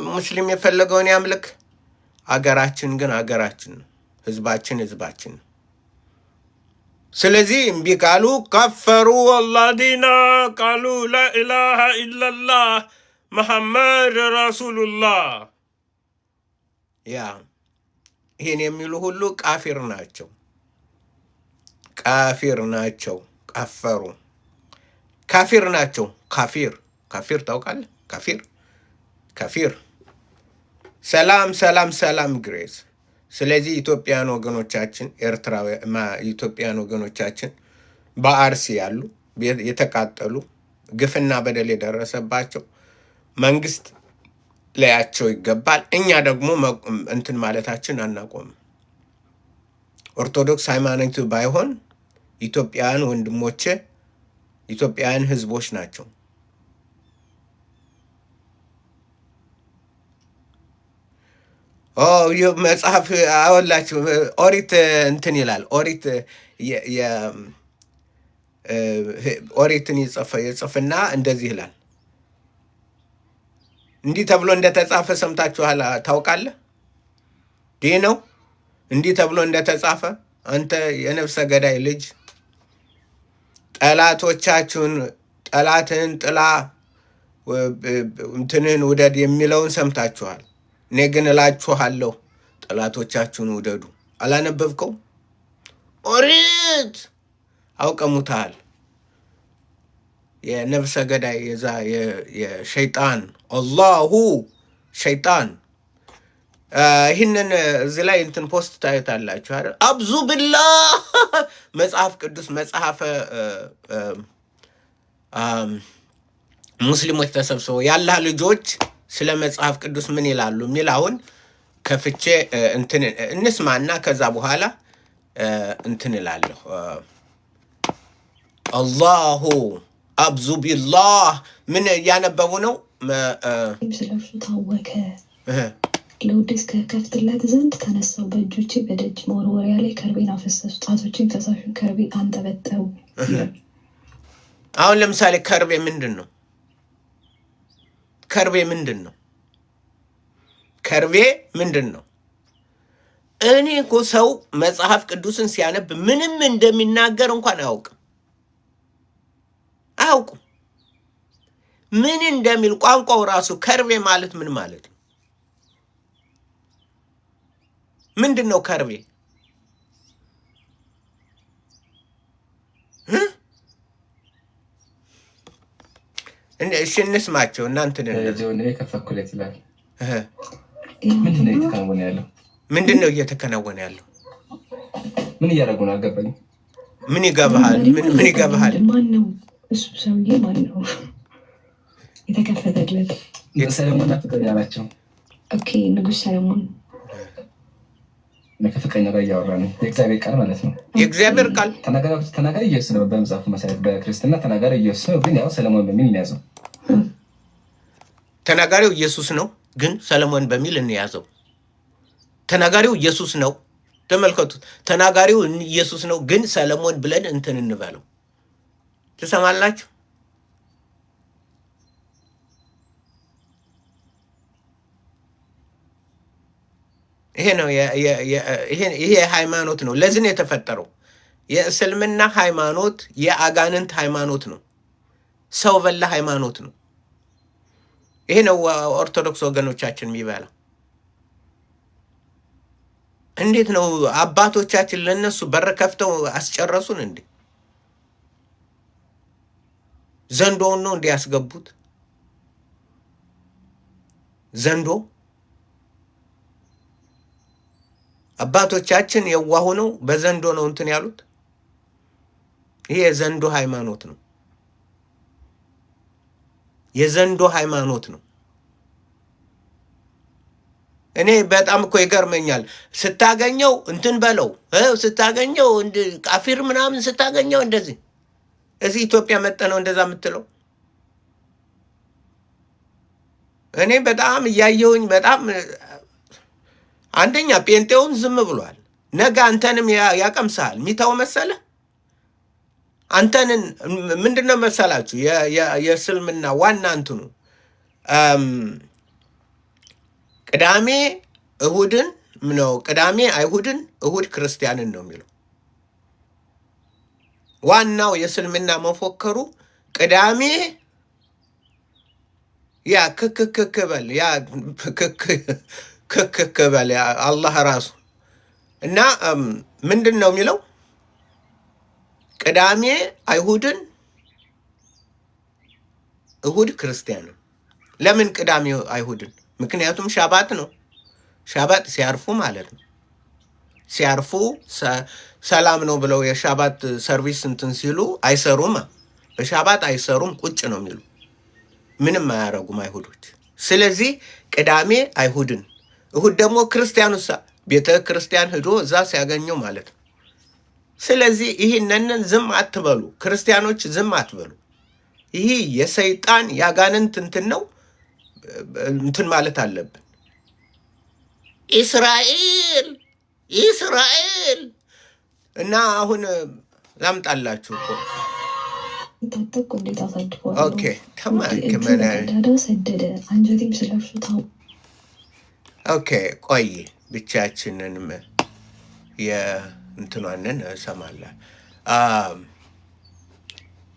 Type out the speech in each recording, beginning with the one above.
ሙስሊም የፈለገውን ያምልክ። አገራችን ግን አገራችን ነው፣ ህዝባችን ህዝባችን ነው። ስለዚህ እምቢ ካሉ ከፈሩ ወላዲና ቃሉ ላኢላሃ ኢላላህ መሐመድ ረሱሉላህ። ያ ይህን የሚሉ ሁሉ ቃፊር ናቸው፣ ቃፊር ናቸው። ከፈሩ ካፊር ናቸው። ካፊር ታውቃለህ? ካፊር። ሰላም ሰላም ሰላም ግሬስ። ስለዚህ ኢትዮጵያን ወገኖቻችን ኢትዮጵያን ወገኖቻችን በአርሲ ያሉ የተቃጠሉ ግፍና በደል የደረሰባቸው መንግስት ላያቸው ይገባል። እኛ ደግሞ እንትን ማለታችን አናቆምም። ኦርቶዶክስ ሃይማኖት ባይሆን ኢትዮጵያን ወንድሞቼ ኢትዮጵያን ህዝቦች ናቸው። መጽሐፍ አወላችሁ ኦሪት እንትን ይላል። ኦሪትን ይጽፍና እንደዚህ ይላል። እንዲህ ተብሎ እንደተጻፈ ሰምታችኋል? ታውቃለህ? ይህ ነው እንዲህ ተብሎ እንደተጻፈ። አንተ የነፍሰ ገዳይ ልጅ ጠላትህን ጥላ እንትንህን ውደድ የሚለውን ሰምታችኋል። እኔ ግን እላችኋለሁ ጠላቶቻችሁን ውደዱ። አላነበብከው? ኦሪት አውቀሙታል። የነፍሰ ገዳይ የዛ የሸይጣን አላሁ ሸይጣን። ይህንን እዚህ ላይ እንትን ፖስት ታዩታላችሁ አይደል? አብዙ ቢላህ መጽሐፍ ቅዱስ መጽሐፈ ሙስሊሞች ተሰብስበው ያላህ ልጆች ስለ መጽሐፍ ቅዱስ ምን ይላሉ የሚል አሁን ከፍቼ እንትን እንስማና ከዛ በኋላ እንትን እላለሁ። አላሁ አብዙ ቢላህ ምን እያነበቡ ነው? ስለሱ ታወከ ለውዴስ ከከፍትለት ዘንድ ተነሳው። በእጆቼ በደጅ መወርወሪያ ላይ ከርቤን አፈሰሱ፣ ጣቶችን ፈሳሹን ከርቤ አንጠበጠቡ። አሁን ለምሳሌ ከርቤ ምንድን ነው? ከርቤ ምንድን ነው? ከርቤ ምንድን ነው? እኔ እኮ ሰው መጽሐፍ ቅዱስን ሲያነብ ምንም እንደሚናገር እንኳን አያውቅም። ምን እንደሚል ቋንቋው ራሱ ከርቤ ማለት ምን ማለት ነው? ምንድን ነው ከርቤ? እሺ እንስማቸው። እናንተን ከፈኩለት ይላል። ምንድን ነው እየተከናወነ ያለው? ምን እያደረጉ ነው? አልገባኝም። ምን ይገባሃል? ምን ይገባሃል? ማን ነው እሱ ሰውዬ? ማን ነው የተከፈተለት? ሰለሞን ፍቅረኛ ናቸው። ኦኬ፣ ንጉሥ ሰለሞን ከፍቅረኛ ጋር እያወራ ነው። የእግዚአብሔር ቃል ማለት ነው። የእግዚአብሔር ቃል ተናጋሪ ኢየሱስ ነው። በመጽሐፉ መሰረት በክርስትና ተናጋሪ ኢየሱስ ነው፣ ግን ያው ሰለሞን በሚል እንያዘው። ተናጋሪው ኢየሱስ ነው፣ ግን ሰለሞን በሚል እንያዘው። ተናጋሪው ኢየሱስ ነው። ተመልከቱት። ተናጋሪው ኢየሱስ ነው፣ ግን ሰለሞን ብለን እንትን እንበለው። ትሰማላችሁ? ይሄ ነው ይሄ ሃይማኖት ነው። ለዚህ ነው የተፈጠረው። የእስልምና ሃይማኖት የአጋንንት ሃይማኖት ነው። ሰው በላ ሃይማኖት ነው። ይሄ ነው ኦርቶዶክስ ወገኖቻችን የሚበላ። እንዴት ነው አባቶቻችን ለነሱ በር ከፍተው አስጨረሱን እንዴ? ዘንዶውን ነው እንዲያስገቡት ዘንዶ። አባቶቻችን የዋሁ ነው በዘንዶ ነው እንትን ያሉት። ይሄ የዘንዶ ሃይማኖት ነው። የዘንዶ ሃይማኖት ነው። እኔ በጣም እኮ ይገርመኛል። ስታገኘው እንትን በለው ስታገኘው ቃፊር ምናምን ስታገኘው እንደዚህ እዚህ ኢትዮጵያ መጠ ነው እንደዛ የምትለው። እኔ በጣም እያየሁኝ በጣም አንደኛ ጴንጤውን ዝም ብሏል። ነገ አንተንም ያቀምሳል። ሚታው መሰለ አንተንን ምንድነው መሰላችሁ? የእስልምና ዋና እንትኑ ቅዳሜ እሁድን ነው ቅዳሜ አይሁድን እሁድ ክርስቲያንን ነው የሚለው። ዋናው የእስልምና መፎከሩ ቅዳሜ ያ ክክክክበል ያ ክክክበል ያ አላህ ራሱ እና ምንድን ነው የሚለው? ቅዳሜ አይሁድን እሁድ ክርስቲያንን። ለምን ቅዳሜ አይሁድን? ምክንያቱም ሻባት ነው። ሻባት ሲያርፉ ማለት ነው። ሲያርፉ ሰላም ነው ብለው የሻባት ሰርቪስ እንትን ሲሉ አይሰሩም። በሻባት አይሰሩም፣ ቁጭ ነው የሚሉ፣ ምንም አያረጉም አይሁዶች። ስለዚህ ቅዳሜ አይሁድን፣ እሁድ ደግሞ ክርስቲያኑሳ ቤተ ክርስቲያን ሄዶ እዛ ሲያገኘው ማለት ነው። ስለዚህ ይህንን ዝም አትበሉ ክርስቲያኖች፣ ዝም አትበሉ። ይህ የሰይጣን ያጋንንት እንትን ነው። እንትን ማለት አለብን። እስራኤል እና አሁን ላምጣላችሁ እኮ ታጠቁ እንዴት አሳድፈዋል? ኦኬ ተማከመና ሰደደ አንጀቴም ስለርሱ ታው ኦኬ ቆይ ብቻችንንም የእንትኗንን ሰማላ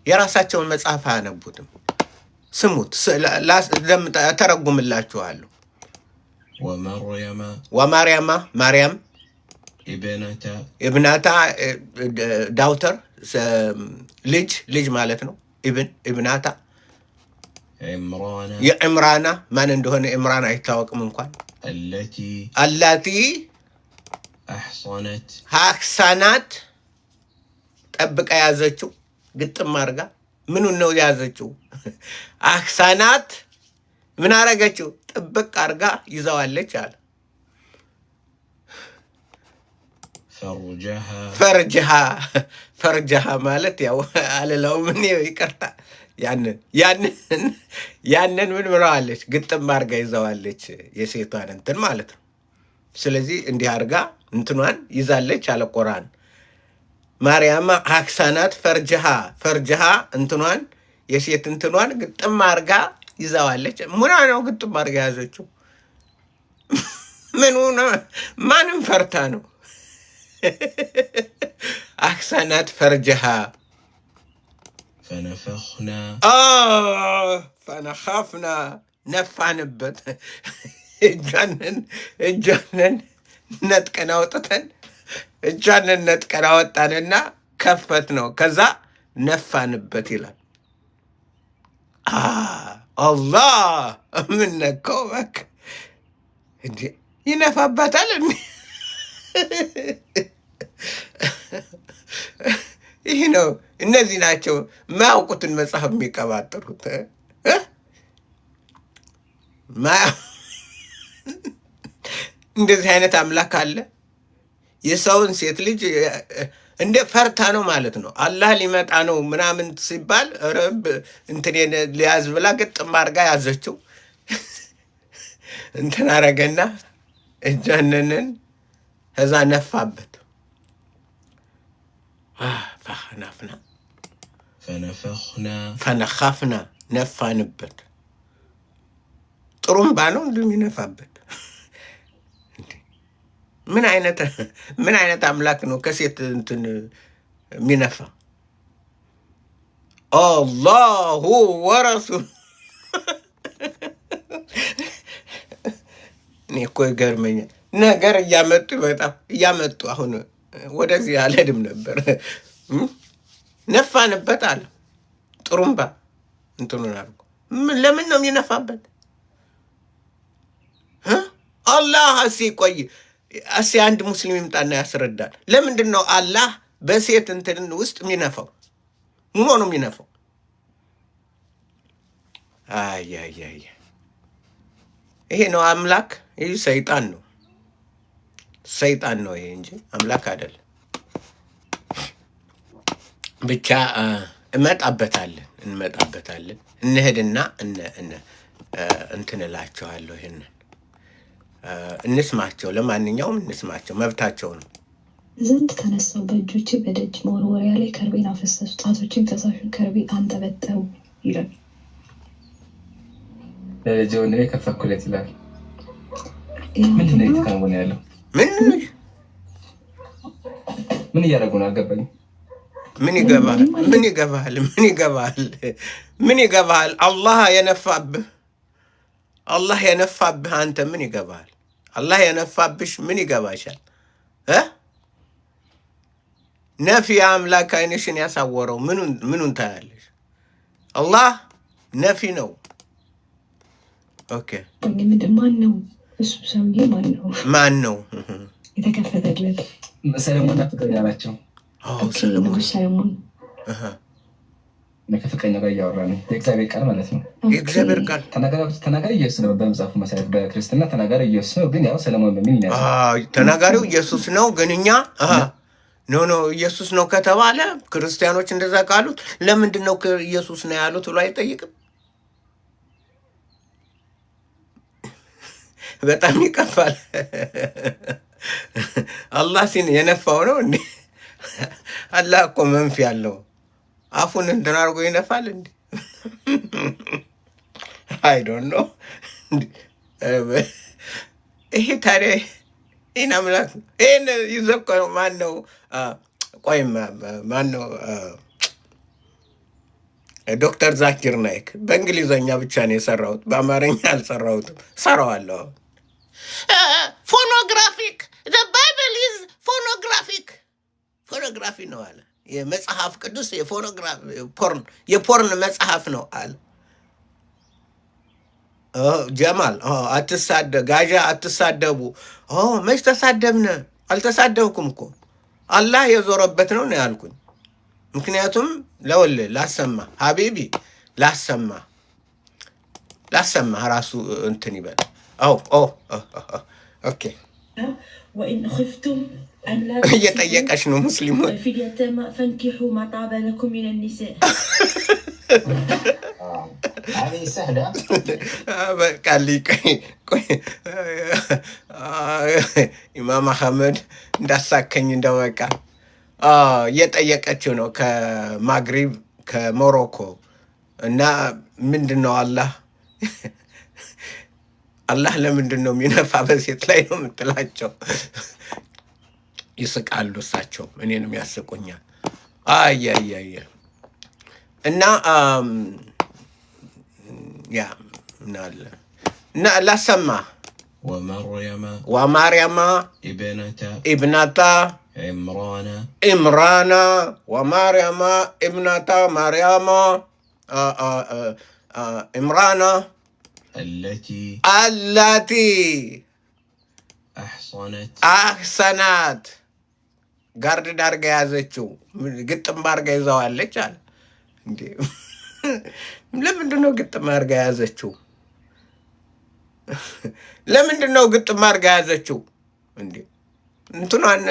የራሳቸውን መጽሐፍ አያነቡትም። ስሙት፣ ተረጉምላችኋለሁ። ወማርያማ ማርያም ኢብናታ ዳውተር ልጅ ማለት ነው። ኢብናታ የዕምራና ማን እንደሆነ ዕምራን አይታወቅም እንኳን። አላቲ አሕሳናት ጠብቃ ያዘችው ግጥም አድርጋ። ምኑን ነው ያዘችው? አሕሳናት ምን አረገችው? ጥብቅ አድርጋ ይዘዋለች አለ። ፈርጀሃ ማለት ያው አለላው ምን ይቀርታ ያንን ምን ብለዋለች? ግጥም አድርጋ ይዘዋለች የሴቷን እንትን ማለት ነው። ስለዚህ እንዲህ አድርጋ እንትኗን ይዛለች አለ ቁርአን። ማርያም አሕሳናት ፈርጀሃ እንትኗን የሴት እንትኗን ግጥም አድርጋ ይዘዋለች። ምኗ ነው ግጥም አድርጋ ያዘችው? ምኑ ነው? ማንም ፈርታ ነው? አሕሳናት ፈርጀሃ ፈነኸፍና ነፋንበት። እጇንን ነጥቀን አውጥተን እጇንን ነጥቀን አወጣንና ከፈት ነው። ከዛ ነፋንበት ይላል። አላህ የምነካው በቃ እንዲ ይነፋበታል። ይህ ነው። እነዚህ ናቸው ማያውቁትን መጽሐፍ የሚቀባጥሩት። እንደዚህ አይነት አምላክ አለ። የሰውን ሴት ልጅ እንደ ፈርታ ነው ማለት ነው። አላህ ሊመጣ ነው ምናምን ሲባል ረብ እንትኔን ሊያዝ ብላ ግጥም አድርጋ ያዘችው። እንትን አረገና እጃንንን እዛ ነፋበት። ፈነኸፍና ነፋንበት። ጥሩምባ ነው እንደሚነፋበት። ምን አይነት አምላክ ነው ከሴት እንትን የሚነፋ? አላሁ ወረሱል። እኔ እኮ ይገርመኛል ነገር እያመጡ አሁን ወደዚህ አልሄድም ነበር። ነፋንበት አለ ጥሩምባ እንትኑን አድርጎ። ለምን ነው የሚነፋበት? አላህ ቆይ አንድ ሙስሊም ይምጣና ያስረዳል። ለምንድን ነው አላህ በሴት እንትን ውስጥ የሚነፋው? ምን ነው የሚነፋው? ይሄ ነው አምላክ? ይህ ሰይጣን ነው ይሄ እንጂ አምላክ አይደለም። ብቻ እንመጣበታለን። እንሄድና እንትን እላቸዋለሁ። ይሄንን እንስማቸው። ለማንኛውም እንስማቸው፣ መብታቸው ነው። ዘንድ ተነሳው በእጆቼ በደጅ መወርወሪያ ላይ ከርቤን አፈሰሱ፣ ጣቶችን ፈሳሹን ከርቤ አንጠበጠቡ ይላል። ለጆን ከፈኩለት ይላል። ምንድን ነው የተከናወነ ያለው? ምን እያደረጉ ነው? አልገባኝም። ምን ይገባል? ምን ይገባል? ምን ይገባል? ምን ይገባል? አላህ የነፋብህ አንተ ምን ይገባል? አላህ የነፋብሽ ምን ይገባሻል? ነፊ አምላክ አይንሽን ያሳወረው ምኑን ታያለሽ? አላህ ነፊ ነው። ኦኬ ማን ነው እሱ ሰውዬ? ማን ነው? የተከፈተለት ሰለሞን ፍቅረኛ ናቸው። ሰለሞን ከፍቅረኛ ጋር እያወራ ነው። የእግዚአብሔር ቃል ማለት ነው። የእግዚአብሔር ቃል ተናጋሪ ኢየሱስ ነው። በመጽሐፉ መሰረት በክርስትና ተናጋሪ ኢየሱስ ነው። ግን ያው ሰለሞን በሚል ተናጋሪው ኢየሱስ ነው። ግን እኛ ኖ ኢየሱስ ነው ከተባለ ክርስቲያኖች እንደዛ ቃሉት ለምንድን ነው ኢየሱስ ነው ያሉት ብሎ አይጠይቅም። በጣም ይቀፋል። አላህ የነፋው ነው እንዴ? አላህ እኮ መንፊ ያለው አፉን እንትን አድርጎ ይነፋል እንዴ? አይ ዶንት ኖ። ይሄ ታዲያ ይህን አምላክ ይህን ይዘኮ ማን ነው? ቆይም ማን ነው? ዶክተር ዛኪር ናይክ በእንግሊዘኛ ብቻ ነው የሰራሁት፣ በአማርኛ አልሰራሁትም። ሰራዋለሁ። ፎኖግራፊክ ባይብል ኢዝ ፎኖግራፊ ነው አለ። የመጽሐፍ ቅዱስ የፖርን መጽሐፍ ነው አለ። ጀማል ጋዣ አትሳደቡ። መች ተሳደብነ? አልተሳደብኩም እኮ አላህ የዞረበት ነው ነው ያልኩኝ። ምክንያቱም ላሰማ ሀቢቢ ላሰማ ራሱ እንትን ይበል። ኦኬ وإن خفتم أن لا እየጠየቀሽ ነው ሙስሊሙን في اليتامى فانكحوا ما طاب لكم من النساء هذه سهلة. قال لي ኢማም አህመድ እንዳሳከኝ እንደበቃ እየጠየቀችው ነው ከማግሪብ ከሞሮኮ እና ምንድን ነው አላህ ለምንድን ነው የሚነፋ በሴት ላይ ነው የምትላቸው? ይስቃሉ እሳቸው፣ እኔንም ያስቁኛል። አያያያ እና ያ ምናለ እና ላሰማ ወማርያማ ኢብናታ ኢምራና ወማርያማ ኢብናታ ማርያማ ኢምራና التي أحسنت ጋርድ ዳርጋ ያዘችው ግጥም ባርጋ ይዘዋለች አለ እንዴ። ለምንድን ነው ግጥም አርጋ ያዘችው? ለምንድን ነው ግጥም አርጋ ያዘችው እንዴ? እንትኗን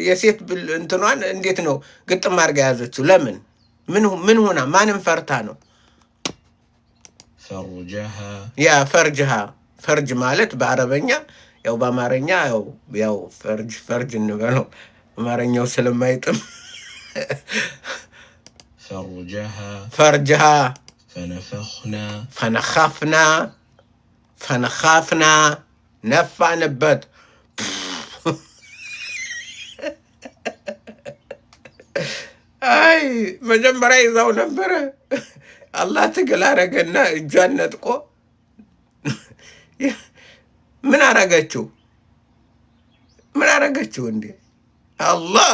የሴት እንትኗን እንዴት ነው ግጥም አርጋ ያዘችው? ለምን? ምን ሆና? ማንም ፈርታ ነው? ፈርጅሃ ፈርጅ ማለት በአረበኛ ያው በአማርኛ ያው ፈርጅ እንበለው አማርኛው ስለማይጥም ፈርጅሃ ፈነኻፍና ነፋንበት። አይ መጀመሪያ ይዛው ነበረ። አላህ ትግል አረገና እጇን ነጥቆ ምን አረገችው? እንዴ? አላህ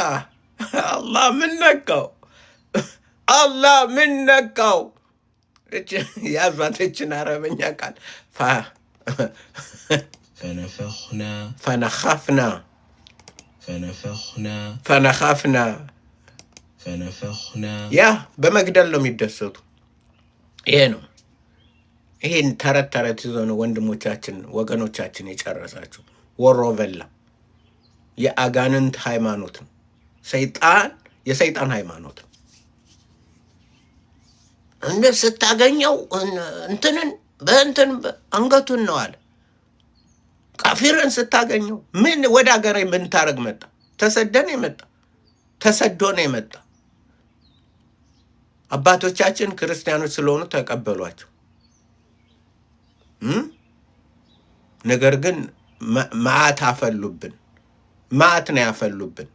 ምን ነካው? ምን ነካው? ያዟተችን አረበኛ ቃል ፈነኻፍና ያ በመግደል ነው የሚደሰቱ። ይሄ ነው። ይሄን ተረት ይዞ ነው ወንድሞቻችን ወገኖቻችን የጨረሳቸው። ወሮ በላ የአጋንንት ሃይማኖት ነው። የሰይጣን ሃይማኖት ነው። እንደ ስታገኘው እንትን አንገቱን ነው አለ። ካፊርን ስታገኘው ምን ወደ ሀገር ምን ታረግ መጣ? ተሰዶ ነው የመጣ። አባቶቻችን ክርስቲያኖች ስለሆኑ ተቀበሏቸው። ነገር ግን ማዓት አፈሉብን። ማዓት ነው ያፈሉብን።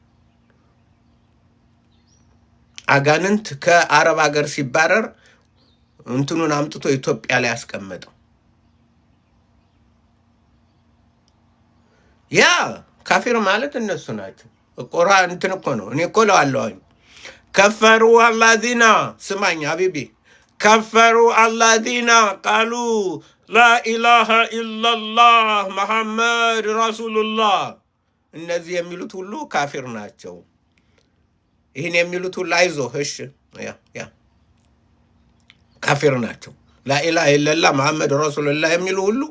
አጋንንት ከአረብ ሀገር ሲባረር እንትኑን አምጥቶ ኢትዮጵያ ላይ ያስቀመጠው ያ ካፊር ማለት እነሱ ናቸው። ቁርአን እንትን እኮ ነው። እኔ እኮ ለዋለሁኝ ከፈሩ አላዚና ስማኝ ሀቢቢ ከፈሩ አላዚና ቃሉ ላኢላሃ ኢላላህ መሐመድ ረሱሉላህ። እነዚህ የሚሉት ሁሉ ካፊር ናቸው። ይህን የሚሉት ሁሉ አይዞህ እሺ ያ ካፊር ናቸው። ላኢላሃ ኢላላህ መሐመድ ረሱሉላህ የሚሉ ሁሉ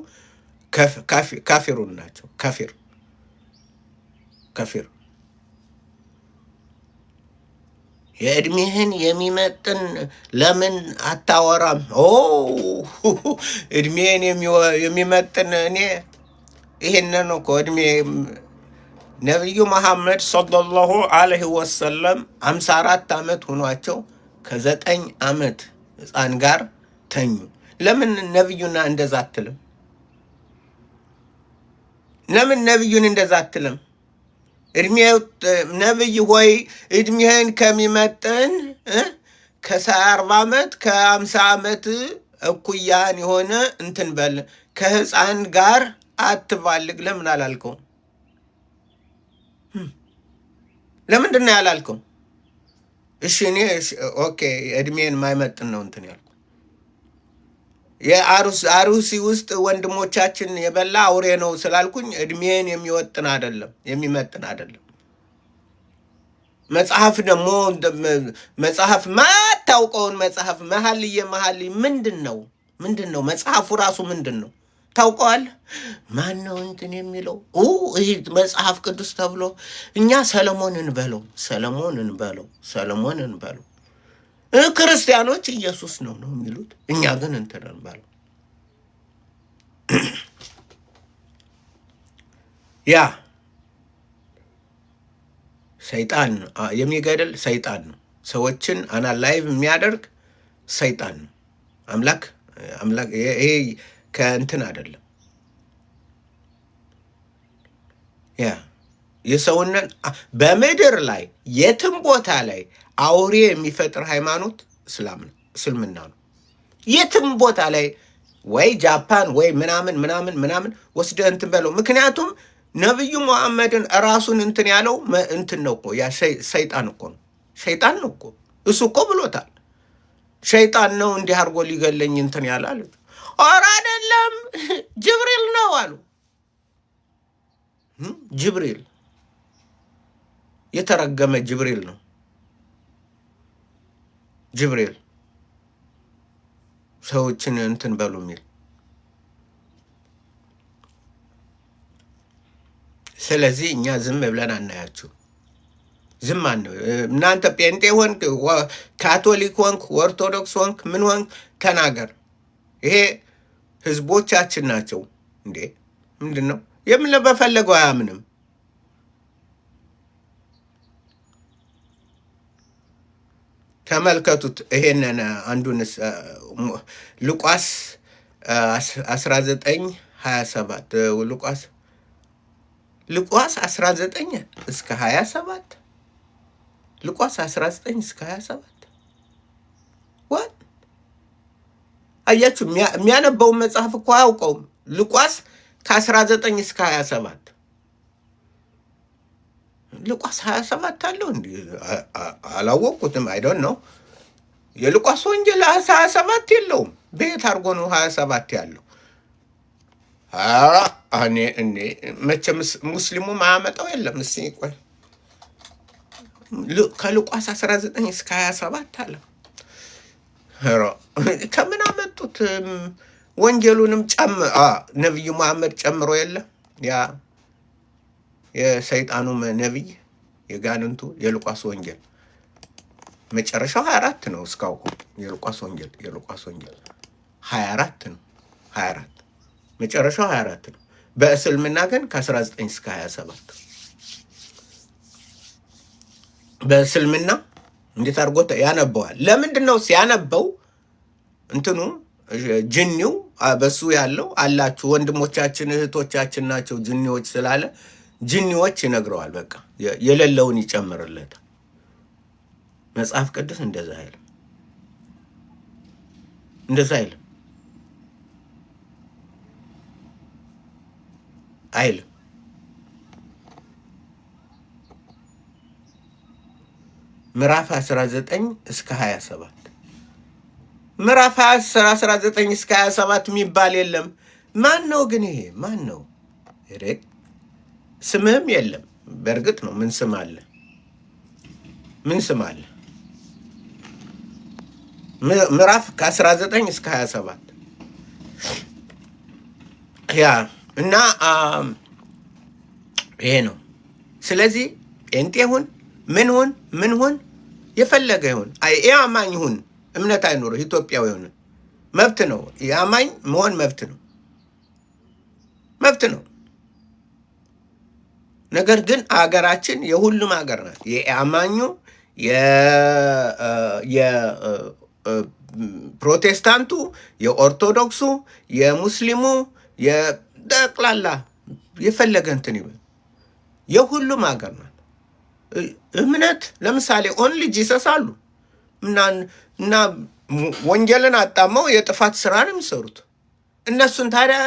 ካፊሩን ናቸው። ካፊር የእድሜህን የሚመጥን ለምን አታወራም? እድሜህን የሚመጥን እኔ ይሄንን እኮ እድሜ ነቢዩ መሐመድ ሰለላሁ ዐለይሂ ወሰለም 54 ዓመት ሆኗቸው ከ9 ዓመት ሕፃን ጋር ተኙ። ለምን ነቢዩና እንደዛ አትልም? ለምን ነቢዩን እንደዛ አትልም? እድሜው ነቢይ ሆይ እድሜህን ከሚመጥን ከ40 ዓመት ከ50 ዓመት እኩያን የሆነ እንትን በል ከሕፃን ጋር አትባልግ። ለምን አላልከው? ለምንድን ነው ያላልከው? እሺ እኔ ኦኬ እድሜን ማይመጥን ነው እንትን ያልኩ። የአሩሲ ውስጥ ወንድሞቻችን የበላ አውሬ ነው ስላልኩኝ እድሜን የሚወጥን አይደለም የሚመጥን አይደለም። መጽሐፍ ደግሞ መጽሐፍ ማታውቀውን መጽሐፍ መሐልየ ምንድን ነው መጽሐፉ ራሱ ምንድን ነው ታውቀዋለህ? ማን ነው እንትን የሚለው? ይህ መጽሐፍ ቅዱስ ተብሎ እኛ ሰለሞንን በለው ክርስቲያኖች ኢየሱስ ነው የሚሉት። እኛ ግን እንትን እንበለው። ያ ሰይጣን የሚገድል ሰይጣን ነው። ሰዎችን አናላይቭ የሚያደርግ ሰይጣን ነው። አምላክ ይሄ ከእንትን አይደለም። ያ የሰውነን በምድር ላይ የትም ቦታ ላይ አውሬ የሚፈጥር ሃይማኖት እስልምና ነው። የትም ቦታ ላይ ወይ ጃፓን ወይ ምናምን ወስደህ እንትን በለው። ምክንያቱም ነቢዩ መሐመድን ራሱን እንትን ያለው እንትን ነው እኮ ያ ሰይጣን እኮ ነው። ሸይጣን ነው እኮ እሱ እኮ ብሎታል። ሸይጣን ነው እንዲህ አድርጎ ሊገለኝ እንትን ያለ አለ። ኧረ አይደለም ጅብሪል ነው አሉ። ጅብሪል የተረገመ ጅብሪል ነው። ጅብሪል ሰዎችን እንትን በሉ የሚል። ስለዚህ እኛ ዝም ብለን አናያችሁ። ዝም አንነው። እናንተ ጴንጤ ሆንክ፣ ካቶሊክ ሆንክ፣ ኦርቶዶክስ ሆንክ፣ ምን ሆንክ ተናገር። ይሄ ህዝቦቻችን ናቸው እንዴ። ምንድን ነው የምን በፈለገው አያምንም። ተመልከቱት ይሄንን አንዱን ሉቃስ 19:27 ሉቃስ 19 እስከ 27 ሉቃስ 19 እስከ 27 what አያችሁ? የሚያነበው መጽሐፍ እኮ አያውቀውም። ሉቃስ ከ19 እስከ 27 ሉቃስ 27 አለው እንዴ? አላወቅኩትም። አይ ዶንት ኖ። የሉቃስ ወንጌል 27 የለውም። ቤት አድርጎ ነው 27 ያለው? እኔ መቼም ሙስሊሙ ማያመጣው የለም። እስኪ ቆይ ከሉቃስ 19 እስከ 27 አለ። ከምን አመጡት? ወንጌሉንም ነቢዩ መሐመድ ጨምሮ የለ ያ የሰይጣኑ ነቢይ የጋንንቱ የሉቃስ ወንጌል መጨረሻው 24 ነው። እስካሁን የሉቃስ ወንጌል 24 ነው። 24 መጨረሻው 24 ነው። በእስልምና ግን ከ19 እስከ 27 በእስልምና እንዴት አድርጎ ያነበዋል? ለምንድን ነው ሲያነበው እንትኑ ጅኒው በሱ ያለው አላችሁ ወንድሞቻችን እህቶቻችን ናቸው ጅኒዎች ስላለ ጅኒዎች ይነግረዋል። በቃ የሌለውን ይጨምርለታል። መጽሐፍ ቅዱስ እንደዛ አይልም። አይልም። ምዕራፍ 19 እስከ 27 ምዕራፍ 19 እስከ 27 የሚባል የለም። ማን ነው ግን ይሄ? ማን ነው? ስምህም የለም። በእርግጥ ነው ምን ስም አለ? ምዕራፍ ከ19 እስከ 27 ያ እና ይሄ ነው። ስለዚህ ጴንጤ ሁን ምን ሁን የፈለገ ይሁን የአማኝ ሁን እምነት አይኖርህ ኢትዮጵያዊ ሁን መብት ነው። የአማኝ መሆን መብት ነው። ነገር ግን አገራችን የሁሉም ሀገር ናት። የአማኙ የፕሮቴስታንቱ፣ የኦርቶዶክሱ፣ የሙስሊሙ የጠቅላላ የፈለገ እንትን ይበል የሁሉም ሀገር ናት። እምነት ለምሳሌ ኦንሊ ጂሰስ አሉ እና ወንጀልን አጣመው የጥፋት ስራ ነው የሚሰሩት። እነሱን ታዲያ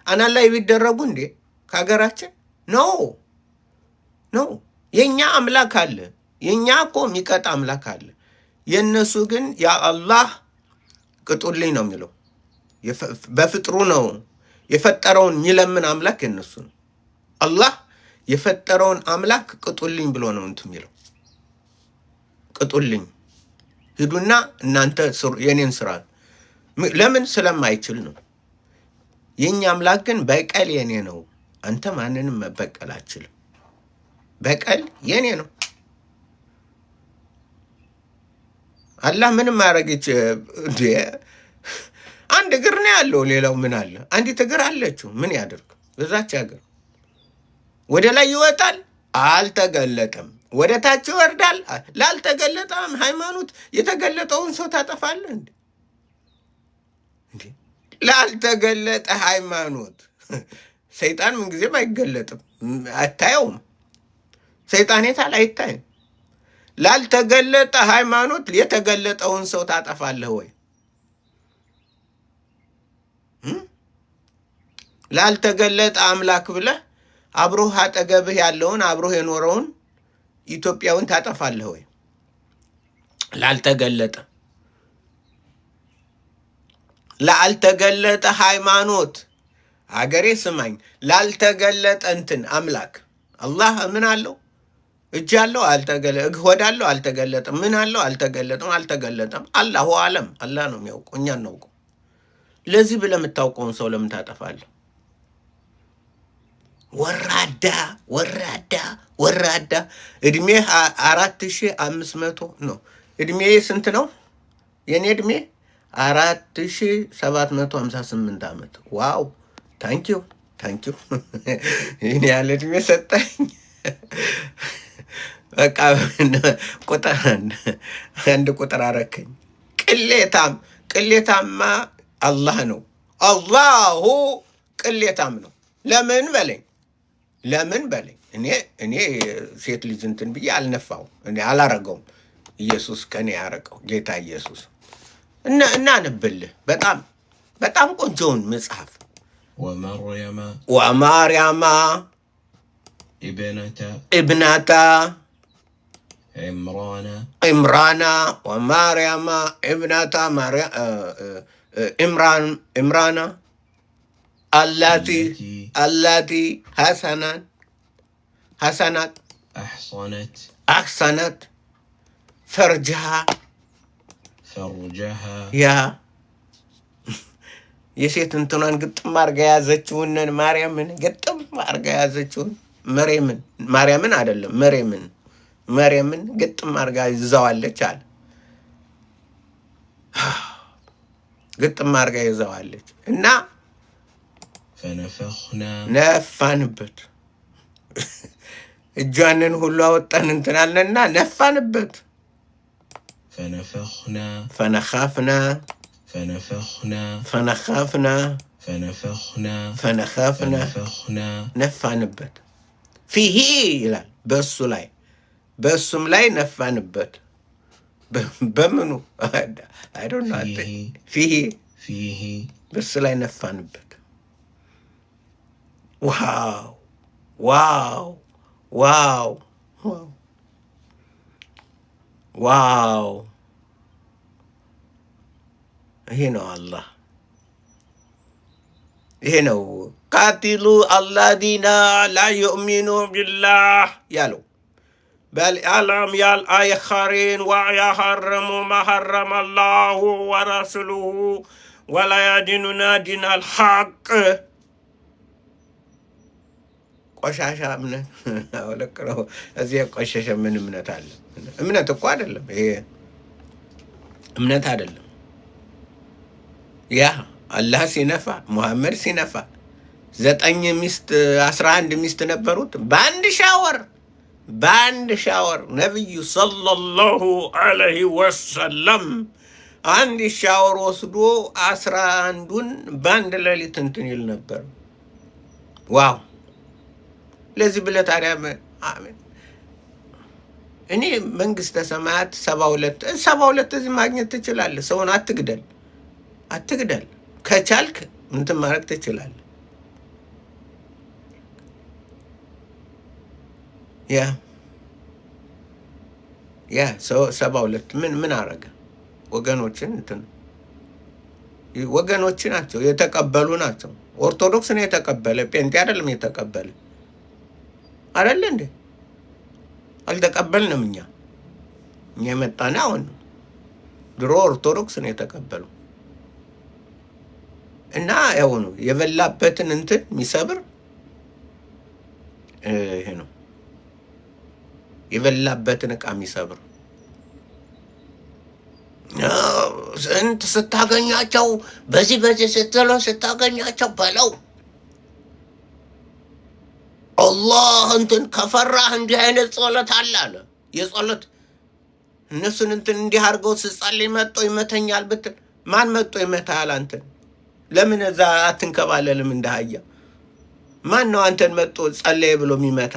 አናላይ ቢደረጉ እንዴ ከሀገራችን ነው። የኛ አምላክ አለ። የኛ እኮ የሚቀጣ አምላክ አለ። የነሱ ግን ያ አላህ ቅጡልኝ ነው የሚለው። በፍጥሩ ነው የፈጠረውን የሚለምን አምላክ የነሱ ነው። አላህ የፈጠረውን አምላክ ቅጡልኝ ብሎ ነው እንትን የሚለው። ቅጡልኝ ሂዱና እናንተ የኔን ስራ ለምን ስለማይችል ነው። የኛ አምላክ ግን በቀል የኔ ነው። አንተ ማንንም መበቀል አትችልም። በቀል የኔ ነው። አላህ ምንም ማረግች እንዴ? አንድ እግር ነው ያለው። ሌላው ምን አለ? አንዲት እግር አለችው። ምን ያደርግ? በዛች ሀገር ወደ ላይ ይወጣል፣ አልተገለጠም። ወደ ታች ይወርዳል፣ ላልተገለጠም ሃይማኖት የተገለጠውን ሰው ታጠፋለህ እንዴ? ላልተገለጠ ሃይማኖት ሰይጣን ምን ጊዜም አይገለጥም፣ አታየውም። ሰይጣን የታል? አይታይም። ላልተገለጠ ሃይማኖት የተገለጠውን ሰው ታጠፋለህ ወይ? ላልተገለጠ አምላክ ብለህ አብሮህ አጠገብህ ያለውን አብሮህ የኖረውን ኢትዮጵያውን ታጠፋለህ ወይ? ላልተገለጠ ሃይማኖት አገሬ ስማኝ፣ ላልተገለጠ እንትን አምላክ አላህ ምን አለው? እጅ አለው ሆድ አለው አልተገለጠም። ምን አለው? አልተገለጠም። አላሁ አለም፣ አላህ ነው የሚያውቀው፣ እኛ እናውቀው። ለዚህ ብለህ የምታውቀውን ሰው ለምን ታጠፋለህ? ወራዳ እድሜ 4500 ነው። እድሜ ስንት ነው? የኔ እድሜ 4758 ዓመት። ዋው ታንኪዩ ይህን ያለ እድሜ ሰጠኝ። በቃ አንድ ቁጥር አረከኝ። ቅሌታማ አላህ ነው። አላሁ ቅሌታም ነው። ለምን በለኝ። እኔ ሴት ልጅ እንትን ብዬ አልነፋው፣ እኔ አላረገውም። ኢየሱስ ከኔ ያረቀው ጌታ ኢየሱስ። እናንብልህ በጣም ቆንጆውን መጽሐፍ ወማርያማ ኢብናታ ኢምራና ወማርያማ ኢብናታ ኢምራና አላቲ ሐሰናት አሕሰነት ፈርጅሃ ያ የሴት እንትኗን ግጥም አርጋ ያዘችውን ማርያምን ግጥም አርጋ ያዘችውን ማርያምን አይደለም መርየምን ግጥም አርጋ ይዘዋለች አለ። ግጥም አርጋ ይዘዋለች እና ነፋንበት። እጇንን ሁሉ አወጣን እንትናለና ነፋንበት። ፈነኻፍና فنفخنا فنخافنا فنفخنا فنخافنا فنفخنا ነፋንበት فيه ይላል በሱ ላይ ነፋንበት በምኑ I don't know فيه በሱ ላይ ነፋንበት ዋው ይሄ ነው አላህ ይሄ ነው ቃቲሉ አላዚነ ላ ዩእሚኑ ቢላህ ያለው በልዓለም ያልአይኸሪን ወያሐረሙ ማሐረመ አላሁ ወረሱሉሁ ወላ የዲኑነ ዲነ አልሐቅ ቆሻሻ እምነት ልክ ነው። እዚህ የቆሸሸ ምን እምነት አለ? እምነት እኮ አይደለም ይሄ እምነት አይደለም። ያ አላህ ሲነፋ ሙሐመድ ሲነፋ 9 ሚስት 11 ሚስት ነበሩት በአንድ ሻወር ነብዩ ሰለላሁ ዐለይሂ ወሰለም አንድ ሻወር ወስዶ 11ዱን በአንድ ሌሊት እንትን ይል ነበር። ዋው ለዚህ ብለህ ታዲያ አሜን እኔ መንግስተ ሰማያት 72 እዚህ ማግኘት ትችላለህ። ሰውን አትግደል ከቻልክ እንትን ማድረግ ትችላለህ። ያ ሰው 72 ምን አረገ? ወገኖች ናቸው የተቀበሉ ናቸው። ኦርቶዶክስ ነው የተቀበለ፣ ጴንጤ አይደለም የተቀበለ አይደለ እንዴ? አልተቀበልንም እኛ የመጣን አሁን ድሮ ኦርቶዶክስ ነው የተቀበሉ እና ያው ነው የበላበትን እንትን የሚሰብር ይሄ ነው የበላበትን ዕቃ የሚሰብር እንት ስታገኛቸው በዚህ ስትለው ስታገኛቸው በለው አላህ እንትን ከፈራህ እንዲህ አይነት ጸሎት አለ የጸሎት እነሱን እንትን እንዲህ አድርገው ስጸልይ መጥቶ ይመተኛል ብትል ማን መጥቶ ይመታል? አንተን ለምን እዛ አትንከባለልም? እንዳህያ ማን ነው አንተን መጥቶ ጸልይ ብሎ የሚመታ?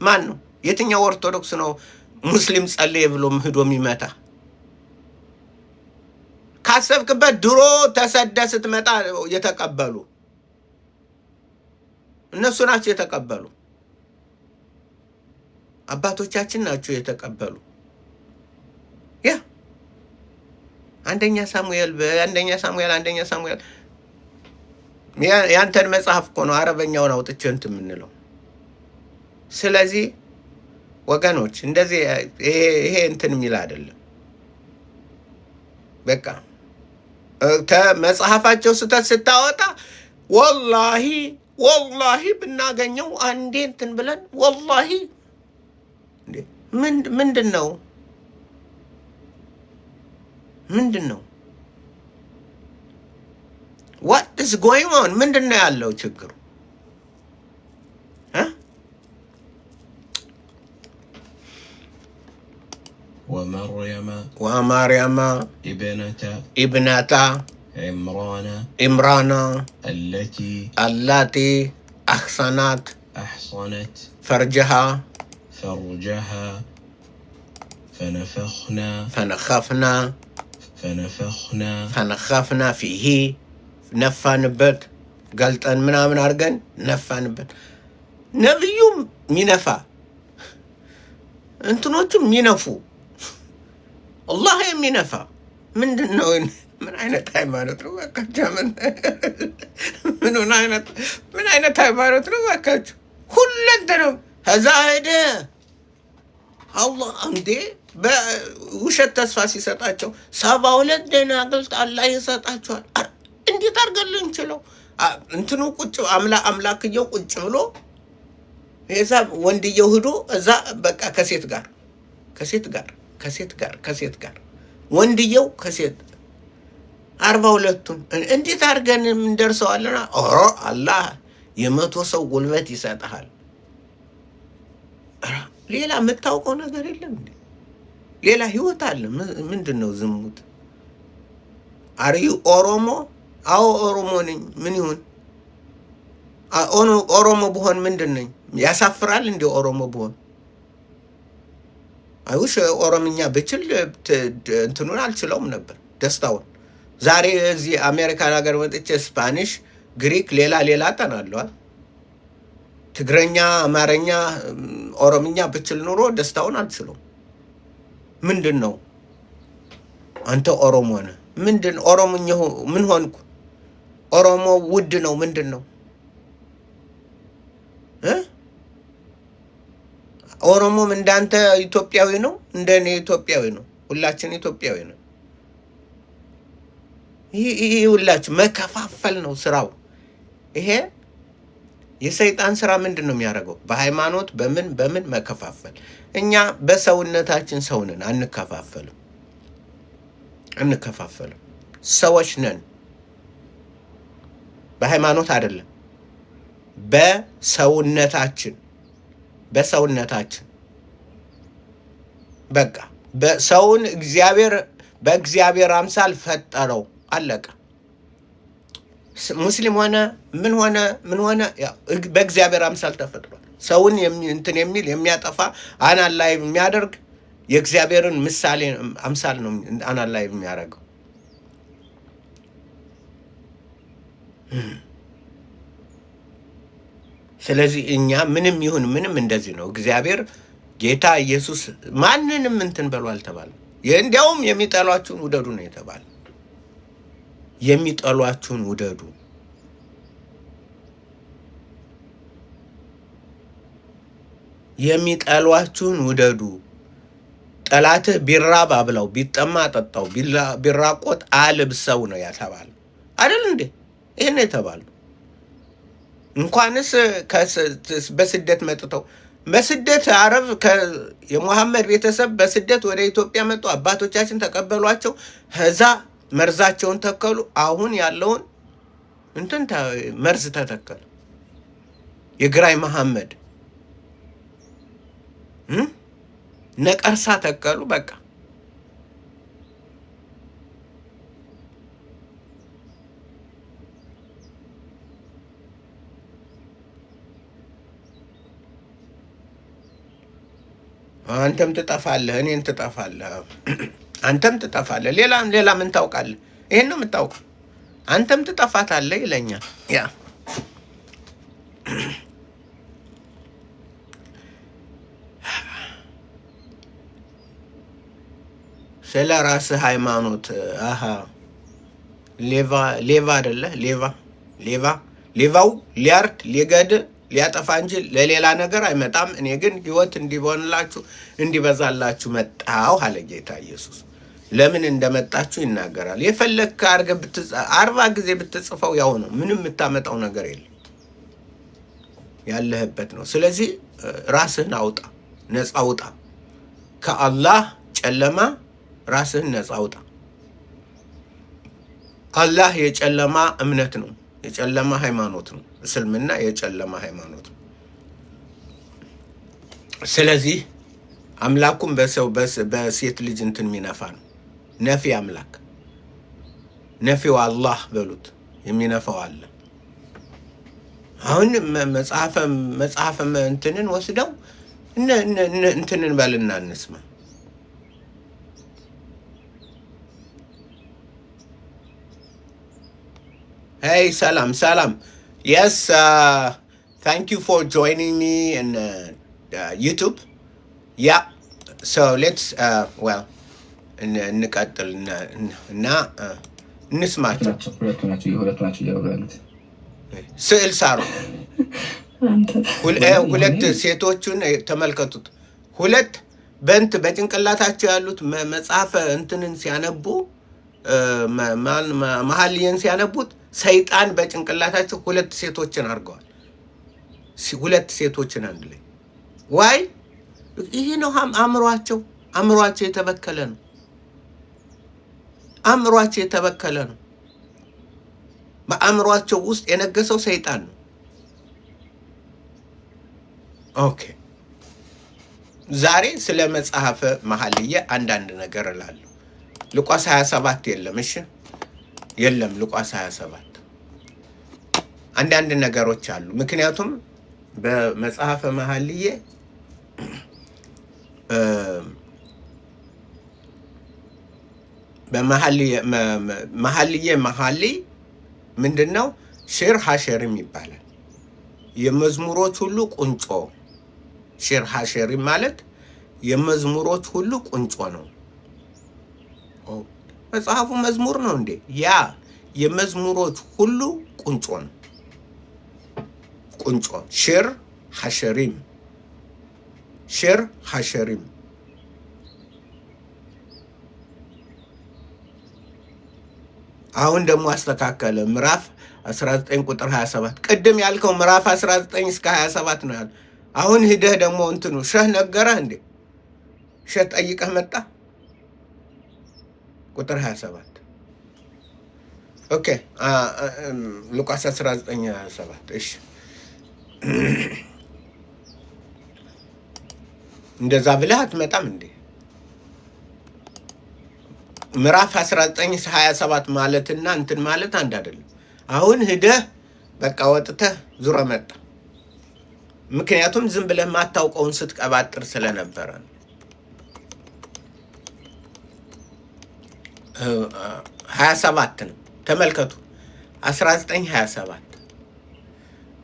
ማን ነው? የትኛው ኦርቶዶክስ ነው ሙስሊም ጸልይ ብሎ ሄዶ የሚመታ? ካሰብክበት ድሮ ተሰደህ ስትመጣ የተቀበሉ እነሱ ናቸው የተቀበሉ። አባቶቻችን ናቸው የተቀበሉ። ያ አንደኛ ሳሙኤል ያንተን መጽሐፍ እኮ ነው አረበኛውን አውጥቼ እንትን የምንለው። ስለዚህ ወገኖች እንደዚህ ይሄ እንትን የሚል አይደለም። በቃ ከመጽሐፋቸው ስተት ስታወጣ ወላሂ ብናገኘው አንዴ እንትን ብለን ወላሂ ምንድን ነው what is going on? ምንድን ነው ያለው ችግሩ? ومريم ابنة عمران التي أحصنت فرجها فنخفنا فيه ነፋንበት ገልጠን ምናምን አድርገን ነፋንበት። ነብዩም ሚነፋ እንትኖቹም ሚነፉ አላህ የሚነፋ ምንድን ነው? ምን አይነት ሃይማኖት ነው ባካችሁ? ምን አይነት ሃይማኖት ነው ባካችሁ? ሁለንተናው ከዛ ሄደ አላህ እንዴ በውሸት ተስፋ ሲሰጣቸው 72 ደናግልት አላህ ይሰጣቸዋል። እንዴት አድርገን እንችለው? እንትኑ ቁጭ አምላክየው ቁጭ ብሎ የዛ ወንድየው ሄዶ እዛ በቃ ከሴት ጋር ወንድየው ከሴት 42ቱን እንዴት አድርገን እንደርሰዋልና አላህ 100 ሰው ጉልበት ይሰጣል። ሌላ የምታውቀው ነገር የለም እንዴ? ሌላ ህይወት አለ? ምንድነው ዝሙት? አርዩ ኦሮሞ? አዎ ኦሮሞ ነኝ። ምን ይሁን? ኦሮሞ ብሆን ምንድን ነኝ? ያሳፍራል እንዴ ኦሮሞ ብሆን? አይውሽ ኦሮምኛ ብችል እንትኑን አልችለውም ነበር ደስታውን። ዛሬ እዚህ አሜሪካን ሀገር ወጥቼ ስፓኒሽ፣ ግሪክ፣ ሌላ አጠናለሁ። ትግረኛ፣ አማርኛ፣ ኦሮምኛ ብችል ኑሮ ደስታውን አልችለውም። ምንድን ነው አንተ ኦሮሞ ነህ? ምንድን ኦሮሞኛ ምን ሆንኩ? ኦሮሞ ውድ ነው ምንድን ነው? ኦሮሞም እንዳንተ ኢትዮጵያዊ ነው፣ እንደኔ ኢትዮጵያዊ ነው። ሁላችን ኢትዮጵያዊ ነው። ይሄ ሁላችን መከፋፈል ነው ስራው። ይሄ የሰይጣን ስራ ምንድን ነው የሚያደርገው? በሃይማኖት በምን መከፋፈል። እኛ በሰውነታችን ሰው ነን፣ አንከፋፈልም። ሰዎች ነን። በሃይማኖት አይደለም፣ በሰውነታችን በቃ በሰውን በእግዚአብሔር አምሳል ፈጠረው። አለቀ። ሙስሊም ሆነ ምን ሆነ በእግዚአብሔር አምሳል ተፈጥሯል። ሰውን እንትን የሚል የሚያጠፋ አናል ላይ የሚያደርግ የእግዚአብሔርን ምሳሌ አምሳል ነው አናል ላይ የሚያደርገው። ስለዚህ እኛ ምንም ይሁን ምንም እንደዚህ ነው። እግዚአብሔር ጌታ ኢየሱስ ማንንም እንትን በሉ አልተባለም። እንዲያውም የሚጠሏችሁን ውደዱ ነው የተባለ። የሚጠሏችሁን ውደዱ። የሚጠሏችሁን ውደዱ። ጠላትህ ቢራብ አብላው፣ ቢጠማ አጠጣው፣ ቢራቆት አልብሰው ነው የተባለ አይደል እንዴ? ይሄን ነው የተባለው። እንኳንስ በስደት መጥተው በስደት አረብ የሙሐመድ ቤተሰብ በስደት ወደ ኢትዮጵያ መጡ። አባቶቻችን ተቀበሏቸው። ከዛ መርዛቸውን ተከሉ። አሁን ያለውን እንትን መርዝ ተተከሉ። የግራኝ መሐመድ ነቀርሳ ተከሉ። በቃ አንተም ትጠፋለህ፣ እኔን ትጠፋለህ፣ አንተም ትጠፋለህ። ሌላ ምን ታውቃለህ? ይሄን ነው የምታውቀው። አንተም ትጠፋታለህ ይለኛል። ያ ስለ ራስህ ሃይማኖት ሌባ አይደለህ? ሌባው ሊያርድ ሊገድል ሊያጠፋ እንጂ ለሌላ ነገር አይመጣም። እኔ ግን ሕይወት እንዲሆንላችሁ እንዲበዛላችሁ መጣሁ አለ ጌታ ኢየሱስ። ለምን እንደመጣችሁ ይናገራል። የፈለግህ አድርገህ 40 ጊዜ ብትጽፈው ያው ነው። ምንም የምታመጣው ነገር የለም። ያለህበት ነው። ስለዚህ ራስህን አውጣ፣ ነፃ አውጣ። ከአላህ ጨለማ ራስህን ነፃ አውጣ። አላህ የጨለማ እምነት ነው፣ የጨለማ ሃይማኖት ነው። እስልምና የጨለማ ሃይማኖት ነው። ስለዚህ አምላኩም በሴት ልጅ እንትን የሚነፋ ነው። ነፊ አምላክ ነፊው አላህ በሉት የሚነፋው አለ። አሁን መጽሐፈ እንትንን ወስደው እንትንን በልና እንስማ። Hey, salam. Yes, thank you for joining me in YouTube. Yeah, so let's, እንቀጥል እና እንስማቸው። ሁለቱ ናቸው እያወሩ ያሉት። ስዕል ሳሩ ሁለት ሴቶቹን ተመልከቱት። ሁለት በጭንቅላታቸው ያሉት መጽሐፈ እንትንን ሲያነቡ መሀልየን ሲያነቡት ሰይጣን በጭንቅላታቸው ሁለት ሴቶችን አድርገዋል። ሁለት ሴቶችን አንድ ላይ ዋይ! ይሄ ነው አእምሯቸው የተበከለ ነው። አእምሯቸው የተበከለ ነው። በአእምሯቸው ውስጥ የነገሰው ሰይጣን ነው። ኦኬ፣ ዛሬ ስለ መጽሐፈ መኃልየ አንዳንድ ነገር እላለሁ። ሉቃስ 27 የለም። እሺ፣ የለም ሉቃስ 27 አንዳንድ ነገሮች አሉ ምክንያቱም በመጽሐፈ መኃልየ መኃልይ ምንድነው ሽር ሐሸሪም ይባላል የመዝሙሮች ሁሉ ቁንጮ ሽር ሐሸሪም ማለት የመዝሙሮች ሁሉ ቁንጮ ነው መጽሐፉ መዝሙር ነው እንዴ ያ የመዝሙሮች ሁሉ ቁንጮ ነው ቁንጮ ሽር ሐሸሪም አሁን ደግሞ አስተካከለ ምዕራፍ 19 ቁጥር 27 ቀደም ያልከው ምዕራፍ 19 እስከ 27 ነው ያለው አሁን ሄደህ ደግሞ እንትኑ ሸህ ነገረህ እንዴ ሸህ ጠይቀህ መጣ ቁጥር 27 ኦኬ ሉቃስ 19:27 እሺ እንደዛ ብለህ አትመጣም እንዴ ምዕራፍ 19:27 ማለትና እንትን ማለት አንድ አይደለም አሁን ሄደህ በቃ ወጥተህ ዙረ መጣ ምክንያቱም ዝም ብለህ ማታውቀውን ስትቀባጥር ስለነበረ 27 ነው ተመልከቱ 19:27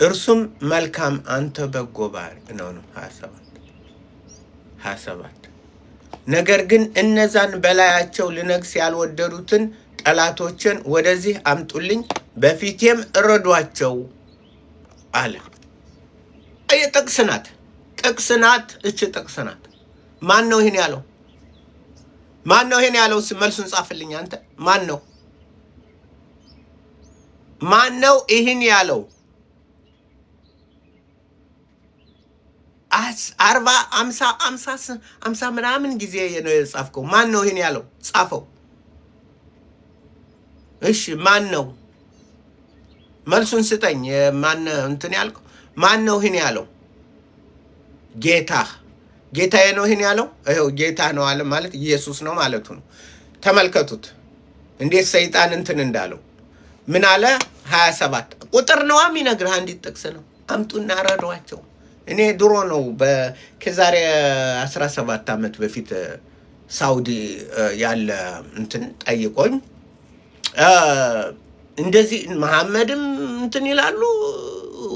እርሱም መልካም አንተ በጎ ባሪያ ነው 27 ነገር ግን እነዛን በላያቸው ልነግስ ያልወደዱትን ጠላቶችን ወደዚህ አምጡልኝ በፊቴም እረዷቸው አለ አይ ጥቅስናት እቺ ጥቅስናት ማን ነው ይሄን ያለው መልሱን ጻፍልኝ አንተ ማን ነው ይሄን ያለው 50 ምናምን ጊዜ ነው የጻፍከው ማን ነው ይሄን ያለው ጻፈው እሺ ማን ነው መልሱን ስጠኝ ማን እንትን ያልከው ማን ነው ይሄን ያለው ጌታዬ ነው ይሄን ያለው ይሄው ጌታ ነው አለ ማለት ኢየሱስ ነው ማለቱ ነው ተመልከቱት እንዴት ሰይጣን እንትን እንዳለው ምን አለ 27 ቁጥር ነው የሚነግርህ አንዲት ጥቅስ ነው አምጡና ረዷቸው እኔ ድሮ ነው በከዛሬ 17 አመት በፊት ሳውዲ ያለ እንትን ጠይቆኝ እንደዚህ መሐመድም እንትን ይላሉ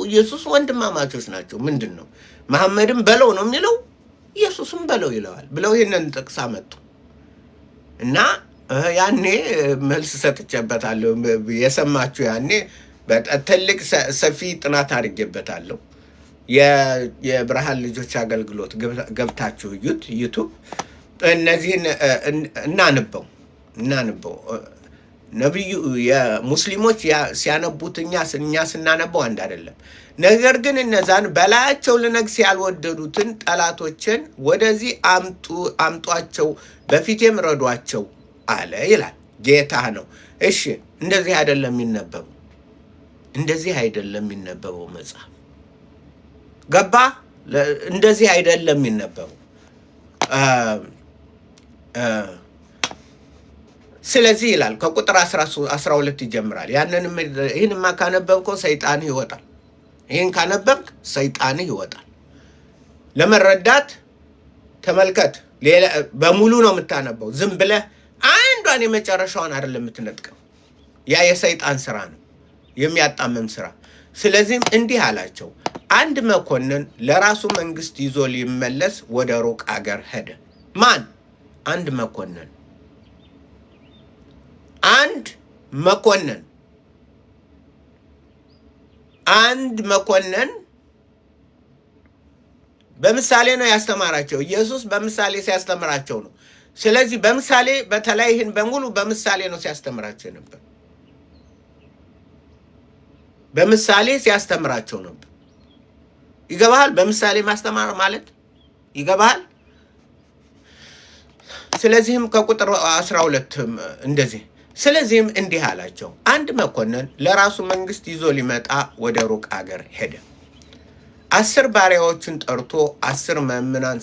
ኢየሱስ ወንድማማቾች ናቸው ምንድነው መሐመድም በለው ነው የሚለው ኢየሱስም በለው ይለዋል ብለው ይሄንን ጥቅስ አመጡ እና ያኔ መልስ ሰጥቼበታለሁ የሰማችሁ ያኔ በትልቅ ሰፊ ጥናት አድርጌበታለሁ የብርሃን ልጆች አገልግሎት ገብታችሁ ዩቲዩብ እነዚህን እናንበው ነብዩ የሙስሊሞች ሲያነቡት እኛ ስናነበው አንድ አይደለም ነገር ግን እነዛን በላያቸው ልነግስ ያልወደዱትን ጠላቶችን ወደዚህ አምጧቸው በፊቴም ረዷቸው አለ ይላል ጌታ ነው እሺ እንደዚህ አይደለም የሚነበበው መጽሐፍ ገባ እንደዚህ አይደለም የሚነበበው ስለዚህ ይላል ከቁጥር 12 ይጀምራል ይሄንማ ካነበብከው ሰይጣን ይወጣል ይሄን ካነበብክ ሰይጣን ይወጣል ለመረዳት ተመልከት ሌላ በሙሉ ነው የምታነበው ዝም ብለህ አንዷን የመጨረሻውን አይደለም የምትነጥቀው ያ የሰይጣን ስራ ነው የሚያጣመም ስራ ስለዚህም እንዲህ አላቸው አንድ መኮንን ለራሱ መንግስት ይዞ ሊመለስ ወደ ሩቅ አገር ሄደ ማን አንድ መኮንን በምሳሌ ነው ያስተማራቸው ኢየሱስ በምሳሌ ሲያስተምራቸው ነው ስለዚህ በምሳሌ በተለይ ይህን በሙሉ በምሳሌ ነው ሲያስተምራቸው ነበር በምሳሌ ሲያስተምራቸው ነበር ይገባል በምሳሌ ማስተማር ማለት ይገባል ስለዚህም ከቁጥር 12 እንደዚህ ስለዚህም እንዲህ አላቸው አንድ መኮንን ለራሱ መንግስት ይዞ ሊመጣ ወደ ሩቅ አገር ሄደ 10 ባሪያዎችን ጠርቶ 10 መምናን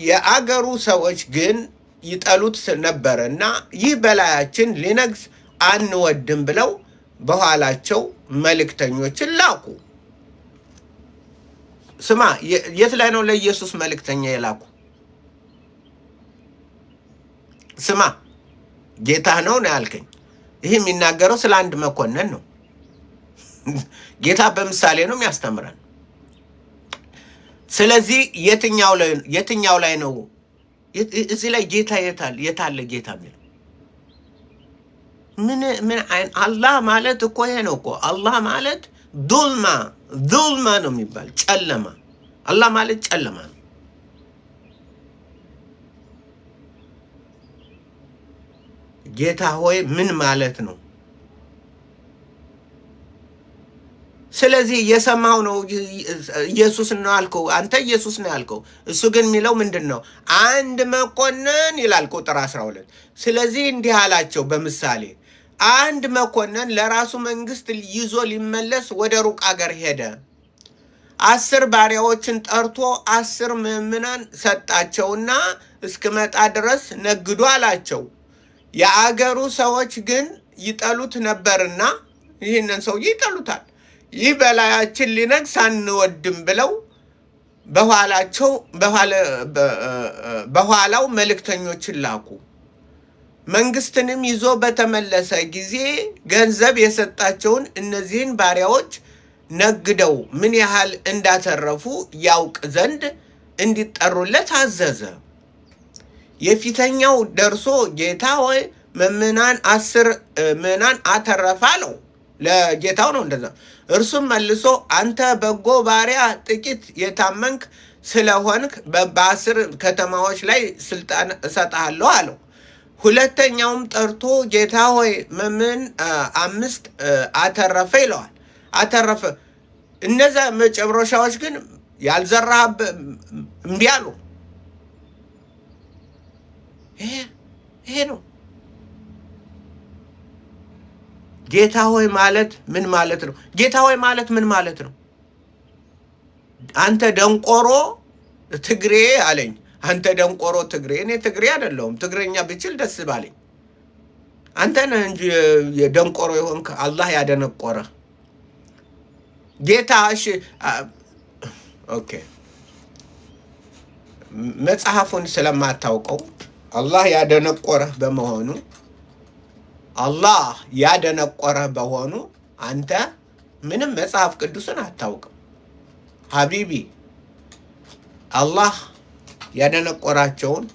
የአገሩ ሰዎች ግን ይጠሉት ነበርና ይህ በላያችን ሊነግስ አንወድም ብለው በኋላቸው መልእክተኞችን ላኩ። ስማ፣ የት ላይ ነው ለኢየሱስ መልእክተኛ የላኩ? ስማ፣ ጌታ ነው ያልከኝ። ይህ የሚናገረው ስለ አንድ መኮንን ነው። ጌታ በምሳሌ ነው የሚያስተምረን። ስለዚህ የትኛው ላይ ነው? እዚህ ላይ ጌታ የታለ ጌታ የሚለው ምን አላህ ማለት እኮ ይሄ ነው እኮ። አላህ ማለት ዙልማ ነው የሚባል ጨለማ። አላህ ማለት ጨለማ ነው። ጌታ ሆይ ምን ማለት ነው? ስለዚህ እየሰማው ነው። ኢየሱስ ነው ያልከው አንተ፣ ኢየሱስ ነው ያልከው። እሱ ግን የሚለው ምንድን ነው? አንድ መኮንን ይላል ቁጥር 12። ስለዚህ እንዲህ አላቸው በምሳሌ አንድ መኮንን ለራሱ መንግስት ይዞ ሊመለስ ወደ ሩቅ አገር ሄደ። 10 ባሪያዎችን ጠርቶ 10 ምዕመናን ሰጣቸውና እስክመጣ ድረስ ነግዱ አላቸው። የአገሩ ሰዎች ግን ይጠሉት ነበርና ይህንን ሰውዬ ይጠሉታል። ይህ በላያችን ሊነግስ አንወድም ብለው በኋላው መልእክተኞችን ላኩ። መንግስትንም ይዞ በተመለሰ ጊዜ ገንዘብ የሰጣቸውን እነዚህን ባሪያዎች ነግደው ምን ያህል እንዳተረፉ ያውቅ ዘንድ እንዲጠሩለት አዘዘ። የፊተኛው ደርሶ ጌታ ሆይ ምዕመናን 10 ምዕመናን አተረፈ አለው። ለጌታው ነው እንደዛ። እርሱም መልሶ አንተ በጎ ባሪያ፣ ጥቂት የታመንክ ስለሆንክ በ10 ከተማዎች ላይ ስልጣን እሰጥሃለሁ አለው። ሁለተኛውም ጠርቶ ጌታ ሆይ ምዕመን 5 አተረፈ ይለዋል። አተረፈ። እነዛ መጨረሻዎች ግን ያልዘራህ እምቢ አሉ። ይሄ ነው ጌታ ሆይ ማለት ምን ማለት ነው? ጌታ ሆይ ማለት ምን ማለት ነው? አንተ ደንቆሮ ትግሬ አለኝ። አንተ ደንቆሮ ትግሬ። እኔ ትግሬ አይደለሁም። ትግረኛ ብችል ደስ ባለኝ። አንተ ነህ እንጂ የደንቆሮ የሆንክ አላህ ያደነቆረ ጌታ። እሺ ኦኬ፣ መጽሐፉን ስለማታውቀው አላህ ያደነቆረህ በመሆኑ አላህ ያደነቆረህ በሆኑ አንተ ምንም መጽሐፍ ቅዱስን አታውቅም ሀቢቢ። አላህ ያደነቆራቸውን